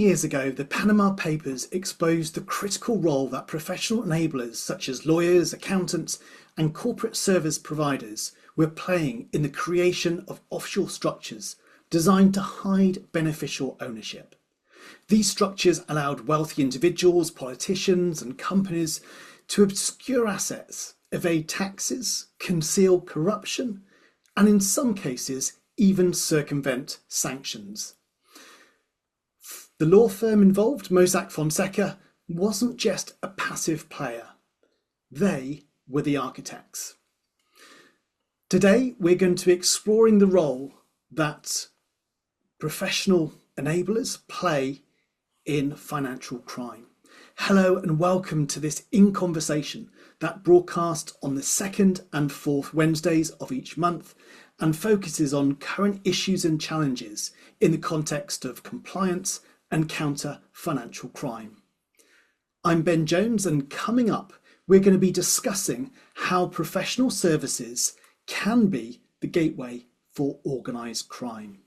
years ago, the Panama Papers exposed the critical role that professional enablers such as lawyers, accountants, and corporate service providers were playing in the creation of offshore structures designed to hide beneficial ownership. These structures allowed wealthy individuals, politicians, and companies to obscure assets, evade taxes, conceal corruption, and in some cases, even circumvent sanctions. The law firm involved, Mossack Fonseca, wasn't just a passive player. They were the architects. Today, we're going to be exploring the role that professional enablers play in financial crime. Hello and welcome to this inCONVERSATION that broadcasts on the second and fourth Wednesdays of each month and focuses on current issues and challenges in the context of compliance and counter financial crime. I'm Ben Jones, and coming up, we're going to be discussing how professional services can be the gateway for organised crime.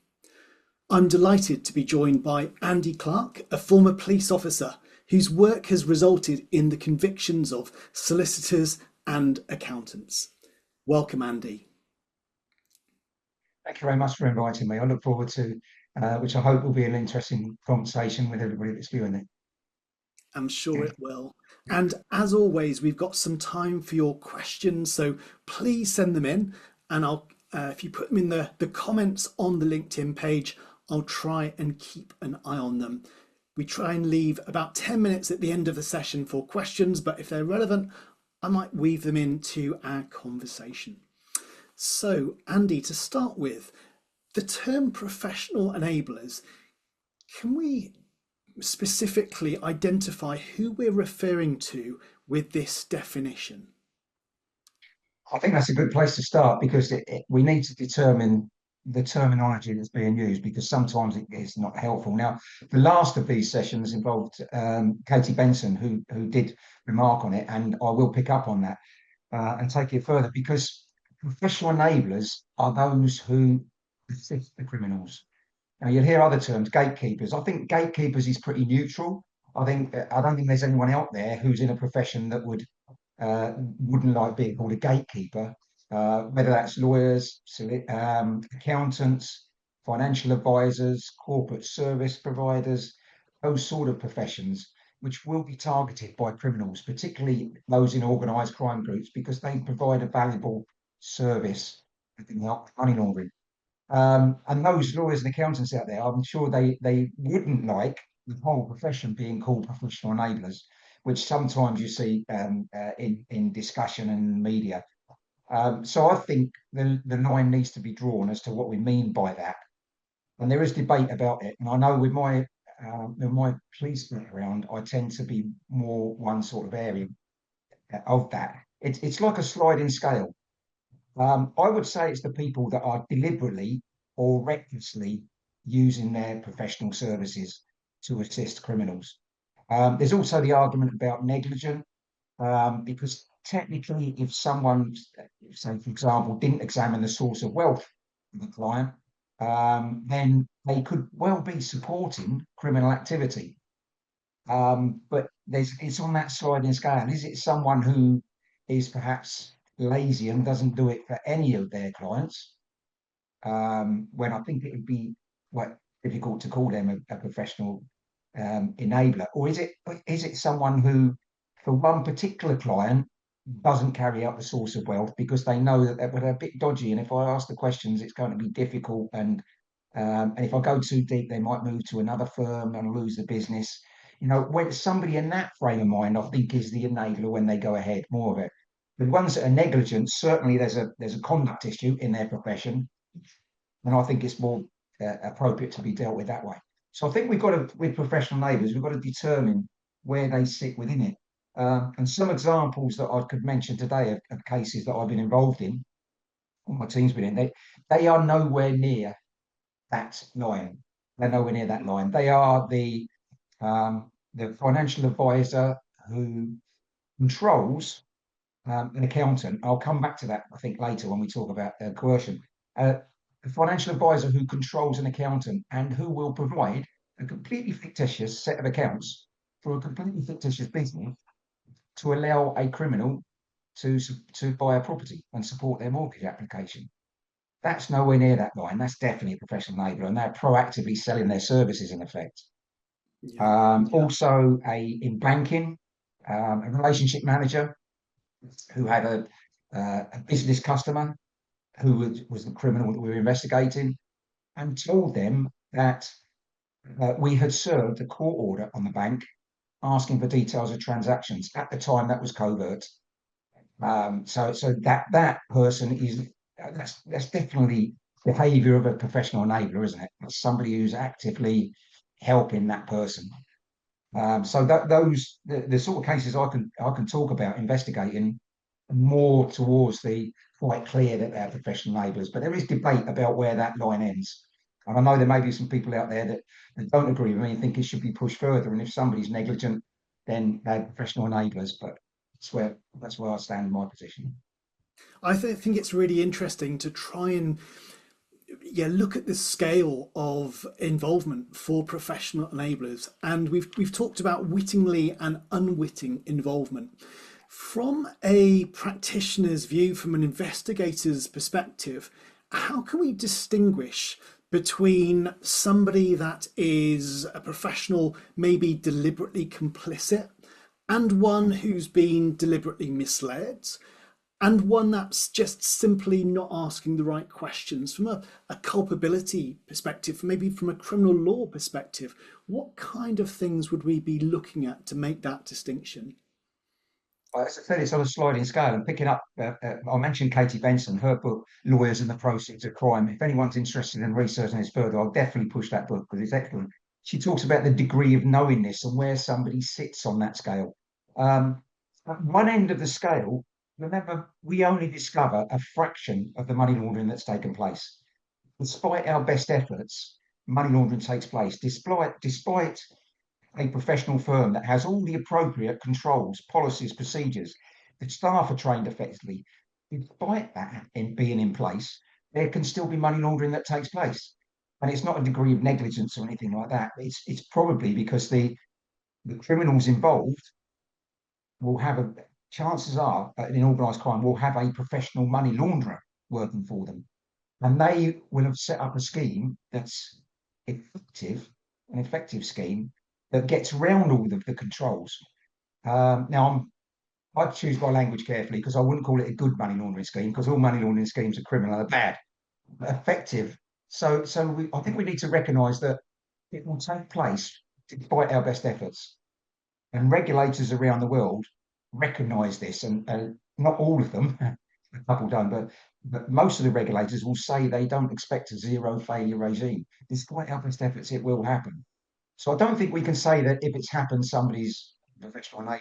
I'm delighted to be joined by Andy Clarke, a former police officer whose work has resulted in the convictions of solicitors and accountants. Welcome, Andy. Thank you very much for inviting me. I look forward to, which I hope will be an interesting conversation with everybody that's viewing it. I'm sure it will. And as always, we've got some time for your questions, so please send them in. And I'll, if you put them in the comments on the LinkedIn page, I'll try and keep an eye on them. We try and leave about 10 minutes at the end of the session for questions, but if they're relevant, I might weave them into our conversation. So, Andy, to start with, the term professional enablers, can we specifically identify who we're referring to with this definition? I think that's a good place to start because we need to determine the terminology that's being used, because sometimes it is not helpful. Now, the last of these sessions involved Katie Benson, who did remark on it, and I will pick up on that and take it further, because professional enablers are those who assist the criminals. Now, you'll hear other terms, gatekeepers. I think gatekeepers is pretty neutral. I don't think there's anyone out there who's in a profession that wouldn't like being called a gatekeeper, whether that's lawyers, accountants, financial advisors, corporate service providers, those sort of professions, which will be targeted by criminals, particularly those in organised crime groups, because they provide a valuable service that can help money laundering. And those lawyers and accountants out there, I'm sure they wouldn't like the whole profession being called professional enablers, which sometimes you see in discussion and media. So I think the line needs to be drawn as to what we mean by that. And there is debate about it. And I know with my police background, I tend to be more one sort of area of that. It's like a sliding scale. I would say it's the people that are deliberately or recklessly using their professional services to assist criminals. There's also the argument about negligent, because technically, if someone, say, for example, didn't examine the source of wealth of a client, then they could well be supporting criminal activity. But it's on that sliding scale. Is it someone who is perhaps lazy and doesn't do it for any of their clients, when I think it would be quite difficult to call them a professional enabler? Or is it someone who, for one particular client, doesn't carry out the source of wealth because they know that they're a bit dodgy, and if I ask the questions, it's going to be difficult, and if I go too deep, they might move to another firm and lose the business. You know, when somebody in that frame of mind, I think, is the enabler when they go ahead, more of it. The ones that are negligent, certainly there's a conduct issue in their profession, and I think it's more appropriate to be dealt with that way. So I think with professional enablers, we've got to determine where they sit within it. And some examples that I could mention today of cases that I've been involved in, or my team's been in, they are nowhere near that line. They're nowhere near that line. They are the financial advisor who controls an accountant. I'll come back to that, I think, later when we talk about coercion. The financial advisor who controls an accountant and who will provide a completely fictitious set of accounts for a completely fictitious business to allow a criminal to buy a property and support their mortgage application. That's nowhere near that line. That's definitely a professional enabler, and they're proactively selling their services in effect. Yeah. Also, in banking, a relationship manager who had a business customer who was the criminal that we were investigating, and told them that we had served a court order on the bank asking for details of transactions. At the time, that was covert. So that person is that's definitely behaviour of a professional enabler, isn't it? It's somebody who's actively helping that person. So those the sort of cases I can talk about investigating more towards the quite clear that they're professional enablers, but there is debate about where that line ends. And I know there may be some people out there that don't agree with me and think it should be pushed further. And if somebody's negligent, then they're professional enablers. But that's where I stand in my position. I think it's really interesting to try and look at the scale of involvement for professional enablers, and we've talked about wittingly and unwitting involvement. From a practitioner's view, from an investigator's perspective, how can we distinguish between somebody that is a professional, maybe deliberately complicit, and one who's been deliberately misled, and one that's just simply not asking the right questions from a culpability perspective, maybe from a criminal law perspective? What kind of things would we be looking at to make that distinction? As I said, it's on a sliding scale. And picking up, I mentioned Katie Benson, her book, Lawyers and the Proceeds of Crime. If anyone's interested in researching this further, I'll definitely push that book because it's excellent. She talks about the degree of knowingness and where somebody sits on that scale. At one end of the scale, remember, we only discover a fraction of the money laundering that's taken place. Despite our best efforts, money laundering takes place. Despite a professional firm that has all the appropriate controls, policies, procedures, the staff are trained effectively. Despite that being in place, there can still be money laundering that takes place. And it's not a degree of negligence or anything like that. It's probably because the criminals involved will have chances are in organised crime will have a professional money launderer working for them. And they will have set up a scheme that's an effective scheme that gets around all of the controls. Now, I choose my language carefully because I wouldn't call it a good money laundering scheme because all money laundering schemes are criminal, they're bad, effective. So I think we need to recognise that it will take place despite our best efforts. And regulators around the world recognise this, and not all of them, a couple don't, but most of the regulators will say they don't expect a zero failure regime. Despite our best efforts, it will happen. So I don't think we can say that if it's happened, somebody's professional enabler.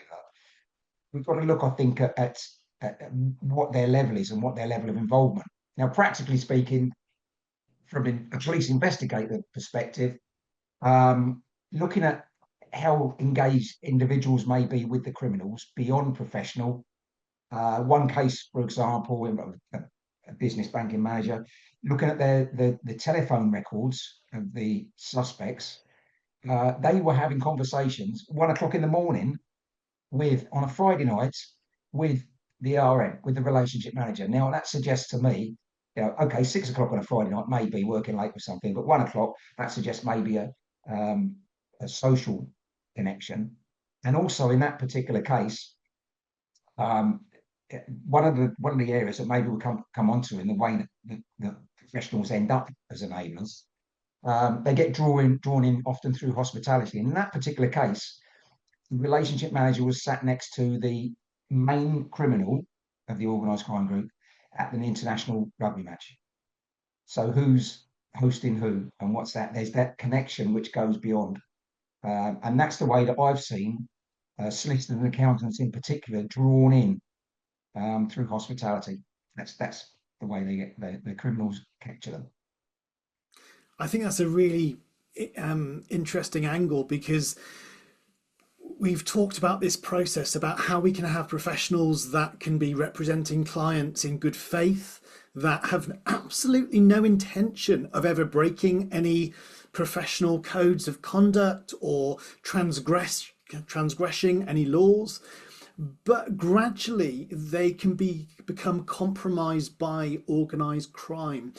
We've got to look, I think, at what their level is and what their level of involvement. Now, practically speaking, from a police investigator perspective, looking at how engaged individuals may be with the criminals beyond professional. One case, for example, a business banking manager, looking at the telephone records of the suspects, they were having conversations 1 o'clock in the morning on a Friday night with the RM, with the relationship manager. Now that suggests to me, okay, 6 o'clock on a Friday night may be working late or something, but 1 o'clock, that suggests maybe a social connection. And also in that particular case, one of the areas that maybe we'll come onto in the way that the professionals end up as enablers, they get drawn in often through hospitality. And in that particular case, the relationship manager was sat next to the main criminal of the organised crime group at an international rugby match. So who's hosting who and what's that? There's that connection which goes beyond. And that's the way that I've seen solicitors and accountants in particular drawn in through hospitality. That's the way they get the criminals capture them. I think that's a really interesting angle, because we've talked about this process, about how we can have professionals that can be representing clients in good faith, that have absolutely no intention of ever breaking any professional codes of conduct or transgressing any laws, but gradually they can become compromised by organized crime.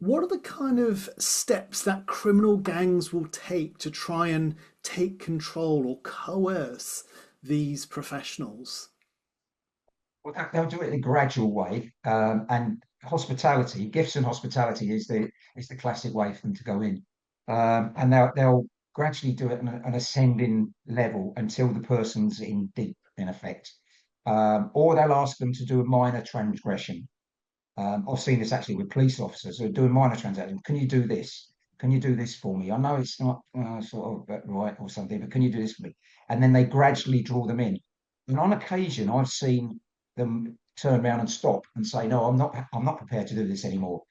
What are the kind of steps that criminal gangs will take to try and take control or coerce these professionals? Well, they'll do it in a gradual way, and hospitality, gifts and hospitality is the classic way for them to go in, and they'll gradually do it on an ascending level until the person's in deep, in effect, or they'll ask them to do a minor transgression. I've seen this actually with police officers who are doing minor transactions. Can you do this? Can you do this for me? I know it's not sort of right or something, but can you do this for me? And then they gradually draw them in. And on occasion, I've seen them turn around and stop and say, "No, I'm not prepared to do this anymore."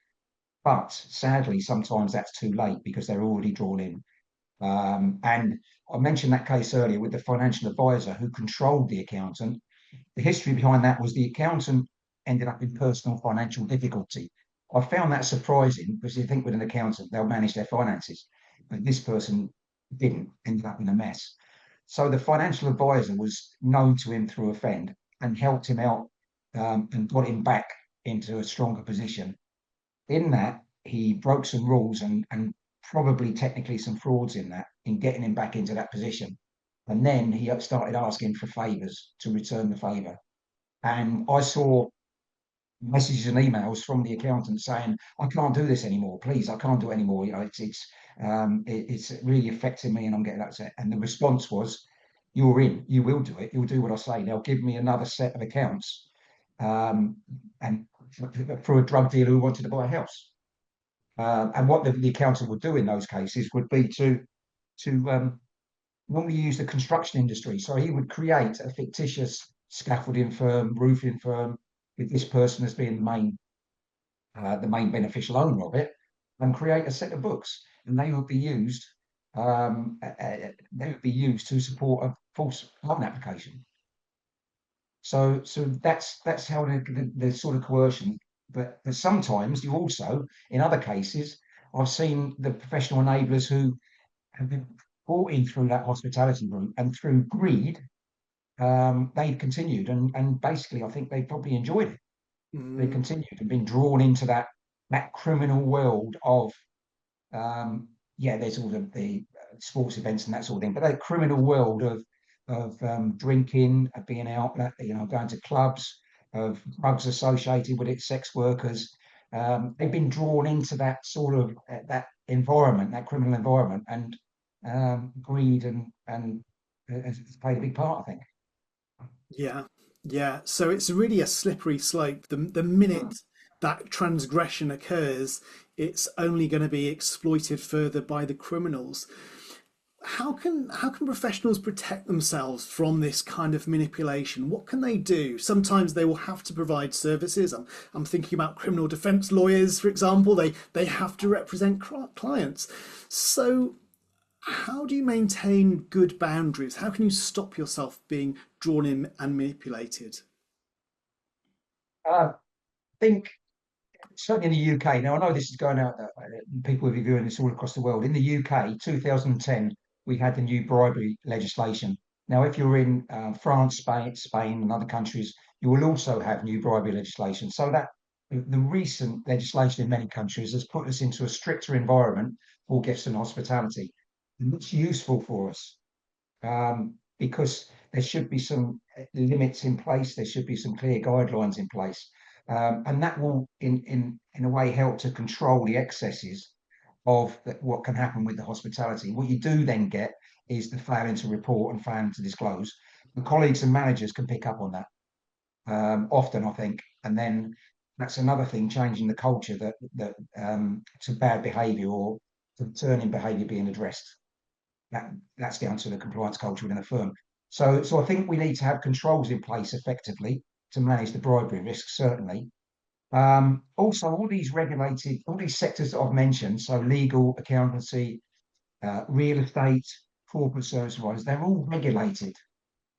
But sadly, sometimes that's too late because they're already drawn in. And I mentioned that case earlier with the financial advisor who controlled the accountant. The history behind that was the accountant ended up in personal financial difficulty. I found that surprising because you think with an accountant, they'll manage their finances, but this person didn't, ended up in a mess. So the financial advisor was known to him through a friend and helped him out, and got him back into a stronger position. In that, he broke some rules and probably technically some frauds in that, in getting him back into that position. And then he started asking for favors to return the favor. And I saw messages and emails from the accountant saying, "I can't do this anymore. Please, I can't do it anymore. You know, it's really affecting me, and I'm getting upset." And the response was, "You're in. You will do it. You'll do what I say. They'll give me another set of accounts, and for a drug dealer who wanted to buy a house." And what the accountant would do in those cases would be to normally use the construction industry. So he would create a fictitious scaffolding firm, roofing firm, with this person as being the main beneficial owner of it, and create a set of books, and they would be used. They would be used to support a false loan application. So that's how the sort of coercion. But sometimes you also, in other cases, I've seen the professional enablers who have been brought in through that hospitality route and through greed, they've continued and basically I think they probably enjoyed it. They Mm, continued and been drawn into that criminal world of yeah, there's all the sports events and that sort of thing, but that criminal world of drinking, of being out, you know, going to clubs, of drugs associated with it, sex workers. They've been drawn into that sort of that environment, that criminal environment, and greed and has played a big part, I think. yeah, yeah. So it's really a slippery slope. The minute that transgression occurs, it's only going to be exploited further by the criminals. How can professionals protect themselves from this kind of manipulation? What can they do? Sometimes they will have to provide services. I'm thinking about criminal defense lawyers, for example. They have to represent clients. So how do you maintain good boundaries? How can you stop yourself being drawn in and manipulated? I think certainly in the UK. Now I know this is going out. People will be viewing this all across the world. In the UK, 2010, we had the new bribery legislation. Now, if you're in France, Spain, and other countries, you will also have new bribery legislation. So that the recent legislation in many countries has put us into a stricter environment for gifts and hospitality, and it's useful for us, because there should be some limits in place. There should be some clear guidelines in place, and that will, in a way, help to control the excesses of what can happen with the hospitality. What you do then get is the failing to report and failing to disclose. The colleagues and managers can pick up on that, often, I think, and then that's another thing, changing the culture that to bad behaviour or concerning behaviour being addressed. That's down to the compliance culture within the firm. So I think we need to have controls in place effectively to manage the bribery risk, certainly. Also, all these sectors that I've mentioned, so legal, accountancy, real estate, corporate service providers, they're all regulated,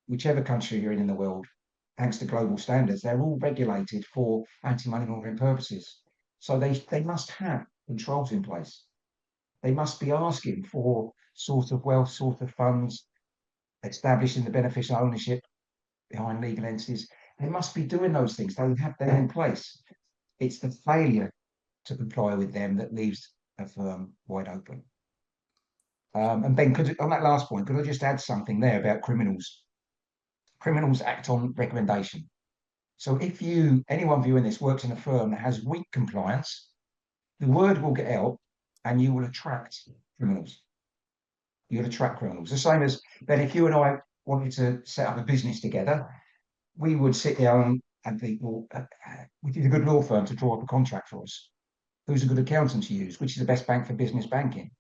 whichever country you're in the world, thanks to global standards, they're all regulated for anti-money laundering purposes. So they must have controls in place. They must be asking for sort of wealth, sort of funds, establishing the beneficial ownership behind legal entities. They must be doing those things. They have them in place. It's the failure to comply with them that leaves a firm wide open. And Ben, on that last point, could I just add something there about criminals? Criminals act on recommendation. So if anyone viewing this works in a firm that has weak compliance, the word will get out and you will attract criminals. You'll attract criminals. The same as then if you and I wanted to set up a business together, we would sit down and think, well, we need a good law firm to draw up a contract for us. Who's a good accountant to use? Which is the best bank for business banking?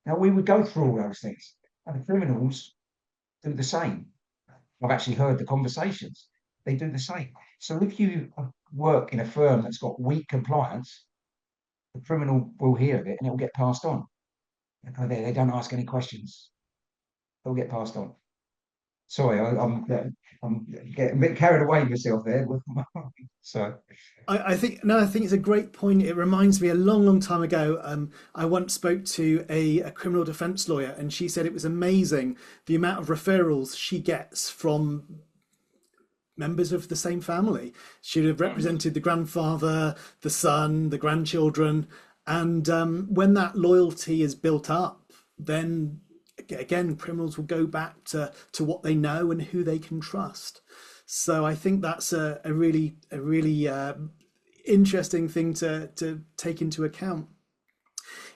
Now, we would go through all those things. And the criminals do the same. I've actually heard the conversations. They do the same. So if you work in a firm that's got weak compliance, the criminal will hear of it and it will get passed on. They don't ask any questions. They'll get passed on. Sorry, I'm getting a bit carried away myself there. So I think no, I think it's a great point. It reminds me a long, long time ago. I once spoke to a criminal defense lawyer, and she said it was amazing the amount of referrals she gets from members of the same family. She'd have represented the grandfather, the son, the grandchildren, and when that loyalty is built up, then again criminals will go back to what they know and who they can trust. So I think that's a really interesting thing to take into account.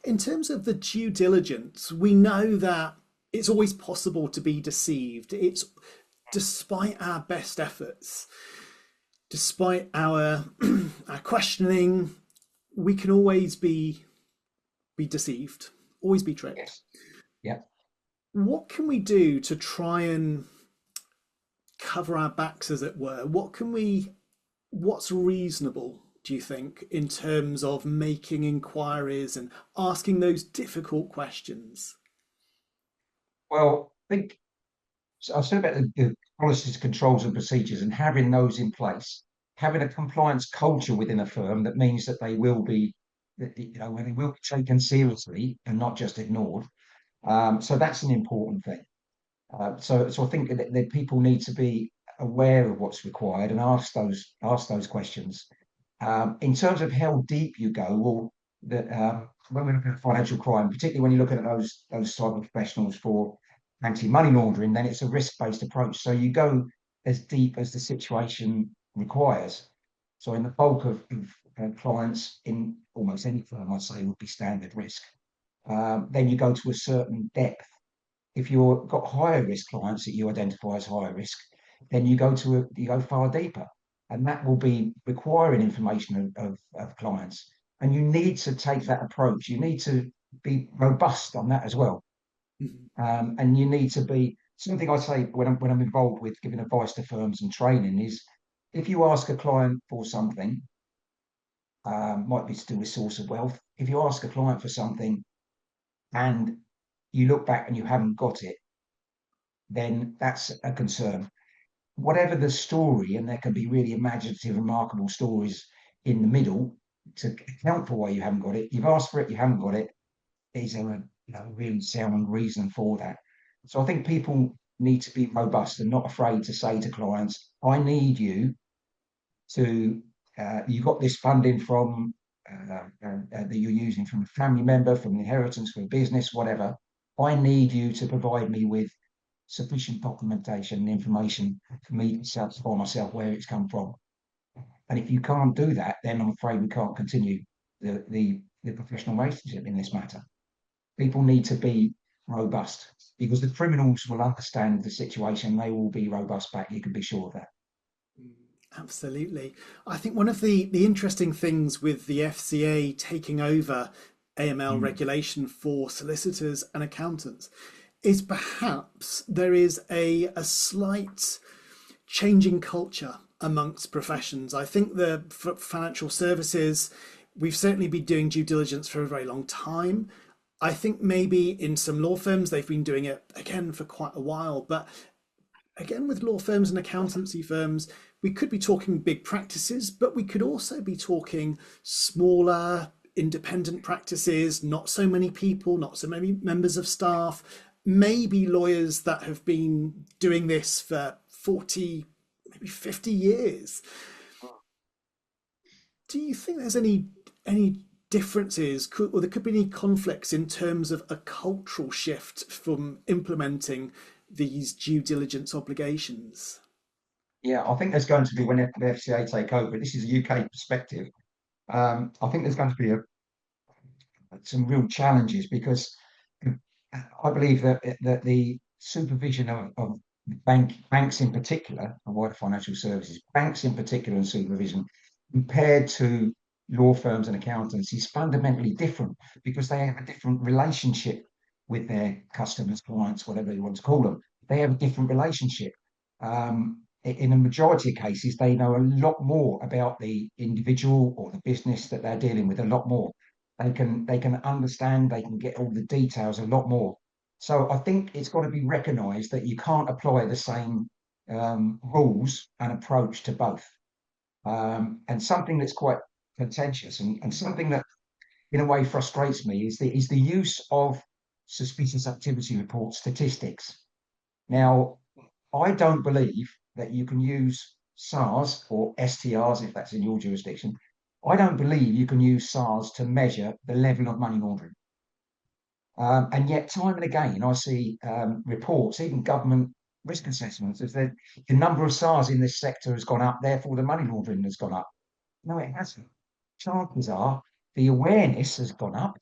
In terms of the due diligence, we know that it's always possible to be deceived. It's despite our best efforts, despite our our questioning, we can always be deceived, always be tricked. yes, yeah. What can we do to try and cover our backs, as it were? What's reasonable, do you think, in terms of making inquiries and asking those difficult questions? Well, I think so. I said about the policies, controls, and procedures, and having those in place, having a compliance culture within a firm that means that they will be, when they will be taken seriously and not just ignored. So that's an important thing. So I think that people need to be aware of what's required and ask those questions. In terms of how deep you go, well, when we look at financial crime, particularly when you're looking at those type of professionals for anti-money laundering, then it's a risk-based approach. So you go as deep as the situation requires. So in the bulk of clients in almost any firm, I'd say would be standard risk. Then you go to a certain depth. If you've got higher risk clients that you identify as higher risk, then you go far deeper, and that will be requiring information of clients. And you need to take that approach. You need to be robust on that as well. Mhm. And you need to be something I say when I'm involved with giving advice to firms and training is if you ask a client for something, might be to do with source of wealth. If you ask a client for something and you look back and you haven't got it, then that's a concern. Whatever the story, and there can be really imaginative, remarkable stories in the middle to account for why you haven't got it. You've asked for it, you haven't got it. Is there a really sound reason for that? So I think people need to be robust and not afraid to say to clients, I need you to, you got this funding from that you're using from a family member, from an inheritance, from a business, whatever. I need you to provide me with sufficient documentation and information for me to satisfy myself where it's come from. And if you can't do that, then I'm afraid we can't continue the professional relationship in this matter. People need to be robust because the criminals will understand the situation. They will be robust back. You can be sure of that. Absolutely. I think one of the interesting things with the FCA taking over AML Mm. regulation for solicitors and accountants is perhaps there is a slight changing culture amongst professions. I think the financial services, we've certainly been doing due diligence for a very long time. I think maybe in some law firms they've been doing it again for quite a while, but again with law firms and accountancy firms, we could be talking big practices, but we could also be talking smaller independent practices, not so many people, not so many members of staff, maybe lawyers that have been doing this for 40, maybe 50 years. Do you think there's any differences, or there could be any conflicts in terms of a cultural shift from implementing these due diligence obligations? Yeah, I think there's going to be, when the FCA take over, this is a UK perspective. I think there's going to be some real challenges because I believe that the supervision of banks in particular, and wider financial services, banks in particular, and supervision compared to law firms and accountants is fundamentally different because they have a different relationship with their customers, clients, whatever you want to call them. They have a different relationship. In a majority of cases, they know a lot more about the individual or the business that they're dealing with, a lot more. They can understand, they can get all the details a lot more. So I think it's got to be recognised that you can't apply the same rules and approach to both. And something that's quite contentious and something that in a way frustrates me is the use of suspicious activity report statistics. Now, I don't believe that you can use SARS or STRs, if that's in your jurisdiction. I don't believe you can use SARS to measure the level of money laundering. And yet, time and again, I see reports, even government risk assessments, as that the number of SARS in this sector has gone up, therefore the money laundering has gone up. No, it hasn't. Chances are the awareness has gone up,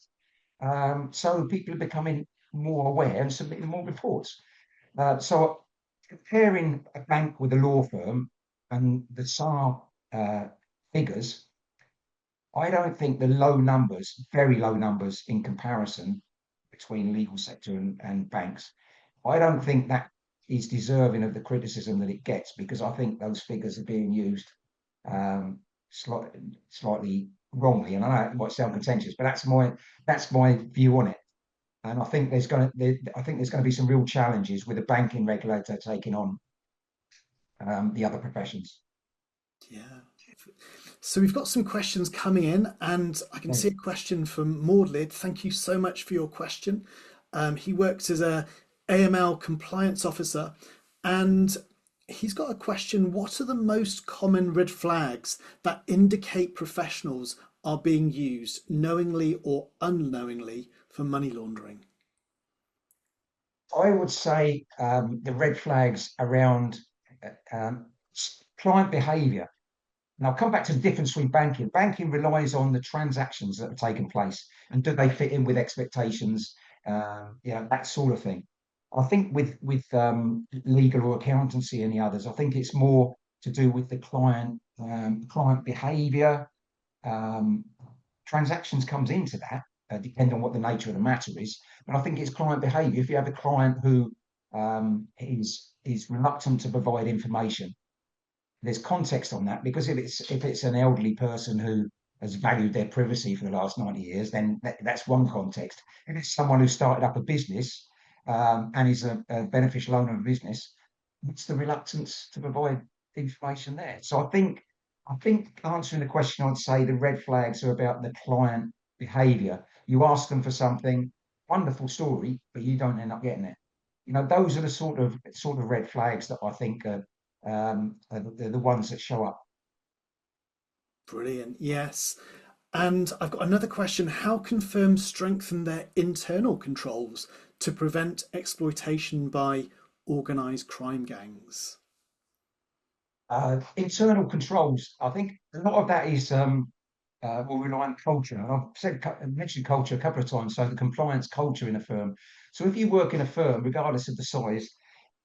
so people are becoming more aware and submitting more reports. So comparing a bank with a law firm and the SAR figures, I don't think the low numbers, very low numbers in comparison between legal sector and banks, I don't think that is deserving of the criticism that it gets, because I think those figures are being used slightly wrongly. And I know it might sound contentious, but that's my view on it. And I think there's going to be some real challenges with the banking regulator taking on the other professions. Yeah. So we've got some questions coming in, and I can see a question from Maudlid. Thank you so much for your question. He works as a AML compliance officer, and he's got a question. What are the most common red flags that indicate professionals are being used knowingly or unknowingly for money laundering? I would say the red flags around client behaviour. And I'll come back to the difference between banking. Banking relies on the transactions that have taken place, and do they fit in with expectations? That sort of thing. I think with legal or accountancy and the others, I think it's more to do with the client behaviour. Transactions comes into that, depending on what the nature of the matter is. But I think it's client behaviour. If you have a client who is reluctant to provide information, there's context on that, because if it's an elderly person who has valued their privacy for the last 90 years, then that's one context. If it's someone who started up a business and is a beneficial owner of a business, what's the reluctance to provide information there? So I think answering the question, I'd say the red flags are about the client behaviour. You ask them for something, wonderful story, but you don't end up getting it. Those are the sort of red flags that I think are the ones that show up. Brilliant. Yes. And I've got another question. How can firms strengthen their internal controls to prevent exploitation by organised crime gangs? Internal controls, I think a lot of that is will rely on culture. And I've mentioned culture a couple of times, so the compliance culture in a firm. So if you work in a firm, regardless of the size,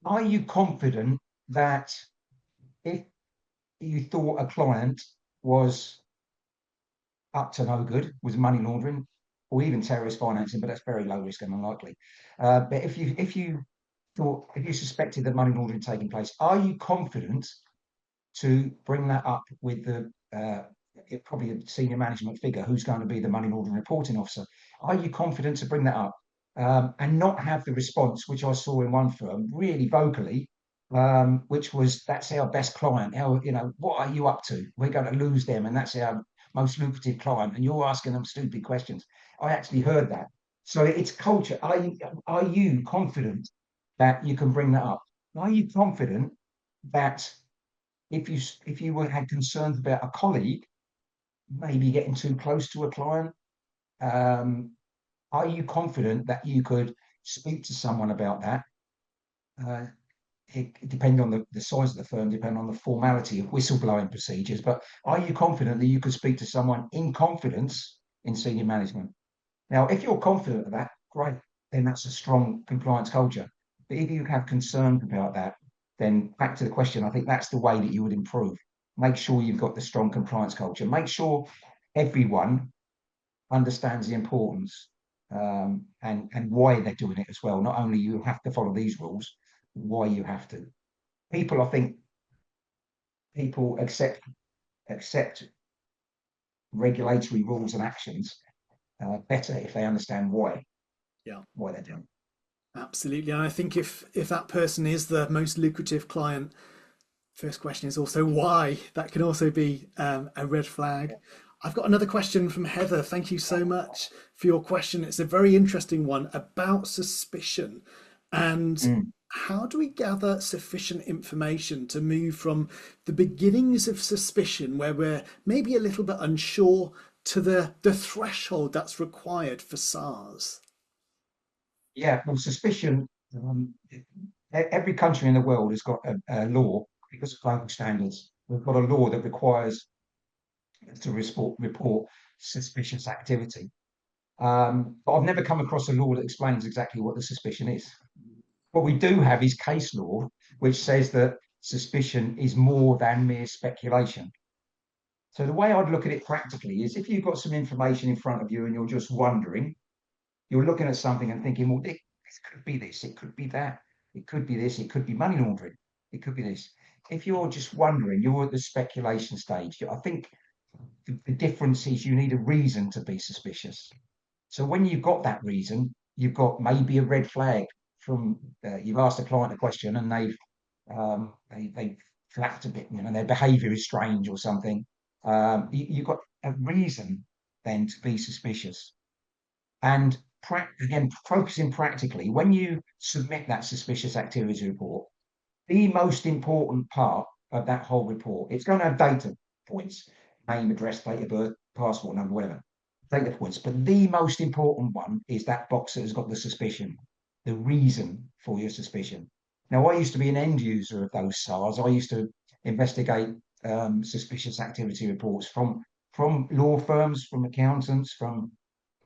are you confident that if you thought a client was up to no good, was money laundering, or even terrorist financing, but that's very low risk and unlikely. But if you suspected that money laundering taking place, are you confident to bring that up with the probably a senior management figure who's going to be the money laundering reporting officer? Are you confident to bring that up and not have the response, which I saw in one firm really vocally, which was, that's our best client. What are you up to? We're going to lose them, and that's our most lucrative client, and you're asking them stupid questions. I actually heard that. So it's culture. Are you confident that you can bring that up? Are you confident that if you had concerns about a colleague maybe getting too close to a client, um, are you confident that you could speak to someone about that? Uh, it depends on the size of the firm, depend on the formality of whistleblowing procedures. But are you confident that you could speak to someone in confidence in senior management? Now, if you're confident of that, great, then that's a strong compliance culture. But if you have concerns about that, then back to the question, I think that's the way that you would improve. Make sure you've got the strong compliance culture. Make sure everyone understands the importance and why they're doing it as well. Not only you have to follow these rules, why you have to. People, I think, people accept regulatory rules and actions better if they understand Yeah, why they're doing. absolutely. And I think if that person is the most lucrative client, first question is also why. That can also be a red flag. I've got another question from Heather. Thank you so much for your question. It's a very interesting one about suspicion and Mm. how do we gather sufficient information to move from the beginnings of suspicion, where we're maybe a little bit unsure, to the threshold that's required for SARS? Yeah, well, suspicion. Every country in the world has got a law because of global standards. We've got a law that requires to report suspicious activity. But I've never come across a law that explains exactly what the suspicion is. What we do have is case law, which says that suspicion is more than mere speculation. So the way I'd look at it practically is if you've got some information in front of you and you're just wondering, you're looking at something and thinking, well, this could be this, it could be that, it could be this, it could be money laundering, it could be this. If you're just wondering, you're at the speculation stage. I think the difference is you need a reason to be suspicious. So when you've got that reason, you've got maybe a red flag from you've asked a client a question and they've flapped a bit, their behaviour is strange or something. You've got a reason then to be suspicious. And again, focusing practically, when you submit that suspicious activity report, the most important part of that whole report, it's going to have data points, name, address, date of birth, passport number, whatever, data points. But the most important one is that box that has got the suspicion, the reason for your suspicion. Now, I used to be an end user of those SARs. I used to investigate suspicious activity reports from law firms, from accountants, from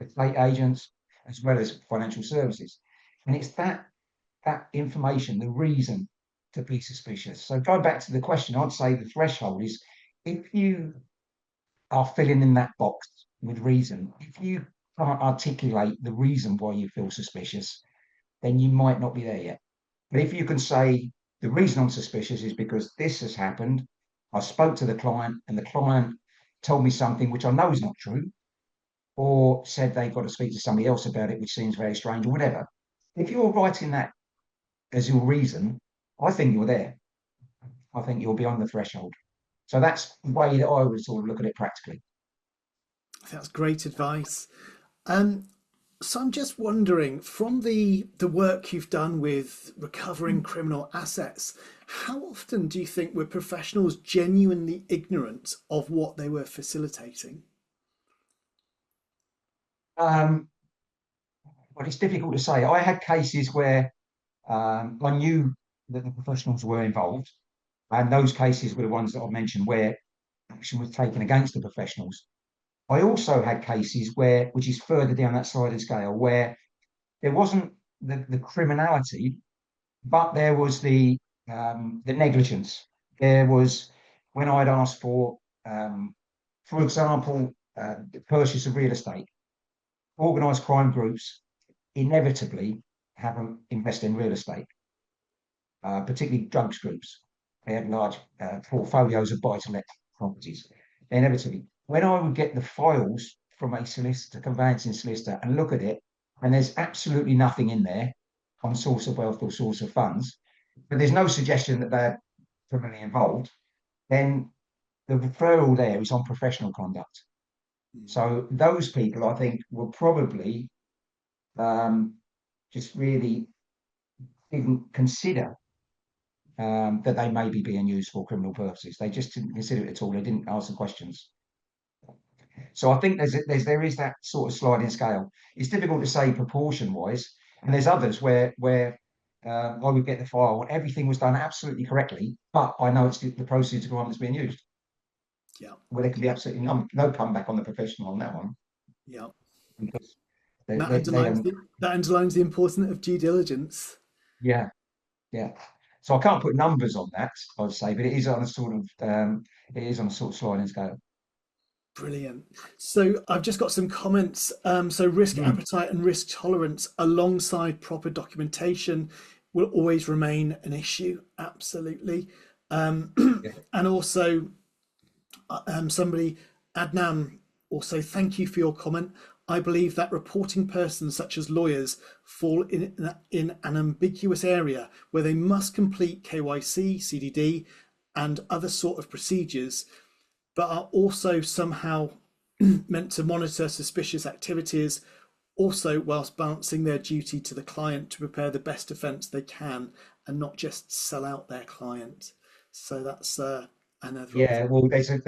estate agents, as well as financial services. And it's that information, the reason to be suspicious. So going back to the question, I'd say the threshold is if you are filling in that box with reason, if you can't articulate the reason why you feel suspicious, then you might not be there yet. But if you can say the reason I'm suspicious is because this has happened, I spoke to the client and the client told me something which I know is not true, or said they've got to speak to somebody else about it, which seems very strange, or whatever. If you're writing that as your reason, I think you're there. I think you're beyond the threshold. So that's the way that I would sort of look at it practically. That's great advice. Um, so I'm just wondering, from the work you've done with recovering criminal assets, how often do you think were professionals genuinely ignorant of what they were facilitating? Um, but it's difficult to say. I had cases where I knew that the professionals were involved, and those cases were the ones that I mentioned where action was taken against the professionals. I also had cases where, which is further down that sliding scale, where there wasn't the criminality, but there was the negligence. There was when I'd asked for example, the purchase of real estate. Organised crime groups inevitably have invest in real estate, particularly drugs groups. They have large portfolios of buy-to-let properties. Inevitably, when I would get the files from a solicitor, conveyancing solicitor, and look at it, and there's absolutely nothing in there on source of wealth or source of funds, but there's no suggestion that they're criminally involved, then the referral there is on professional conduct. So those people, I think, will probably um, just really didn't consider that they may be being used for criminal purposes. They just didn't consider it at all. They didn't ask the questions. So I think there is that sort of sliding scale. It's difficult to say proportion wise, and there's others where I would get the file and everything was done absolutely correctly, but I know it's the proceeds of crime that's being used. Yeah. Where there can be absolutely no comeback on the professional on that one Yeah. because they That don't. underlines the importance of due diligence. Yeah, yeah. So I can't put numbers on that, I'd say, but it is on a sort of sliding scale. Brilliant. So I've just got some comments. So risk Mm, appetite and risk tolerance alongside proper documentation will always remain an issue. Absolutely. yeah, And also somebody, Adnan, also thank you for your comment. I believe that reporting persons such as lawyers fall in an ambiguous area where they must complete KYC, CDD, and other sort of procedures, but are also somehow meant to monitor suspicious activities, also whilst balancing their duty to the client to prepare the best defence they can and not just sell out their client. So that's another yeah. Well, there's a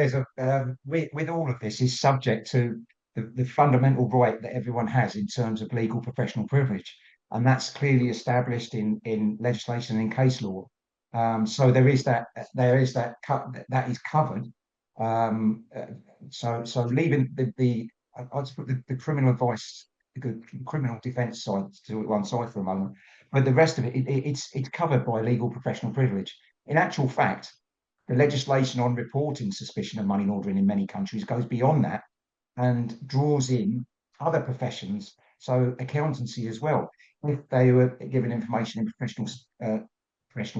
with all of this is subject to the fundamental right that everyone has in terms of legal professional privilege, and that's clearly established in legislation and in case law. So that is covered. Um, uh, so leaving I'll just put the criminal advice, the criminal defence side to one side for a moment, but the rest of it's covered by legal professional privilege. In actual fact, the legislation on reporting suspicion of money laundering in many countries goes beyond that and draws in other professions, so accountancy as well. If they were given information in professional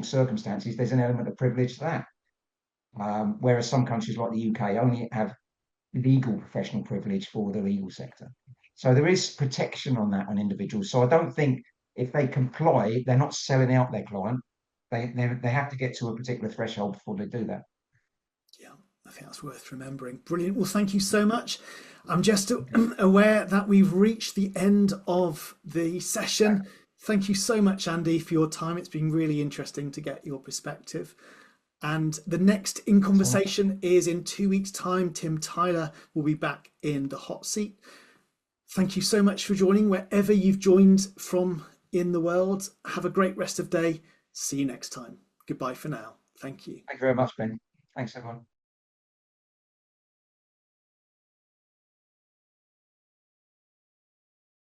circumstances, there's an element of privilege to that. Whereas some countries like the UK only have legal professional privilege for the legal sector. So there is protection on that on individuals. So I don't think if they comply, they're not selling out their client. They have to get to a particular threshold before they do that. Yeah, I think that's worth remembering. Brilliant. Well, thank you so much. I'm just aware that we've reached the end of the session. Thank you so much, Andy, for your time. It's been really interesting to get your perspective. And the next In Conversation is in 2 weeks' time. Tim Tyler will be back in the hot seat. Thank you so much for joining wherever you've joined from in the world. Have a great rest of day. See you next time. Goodbye for now. Thank you. Thank you very much, Ben. Thanks, everyone.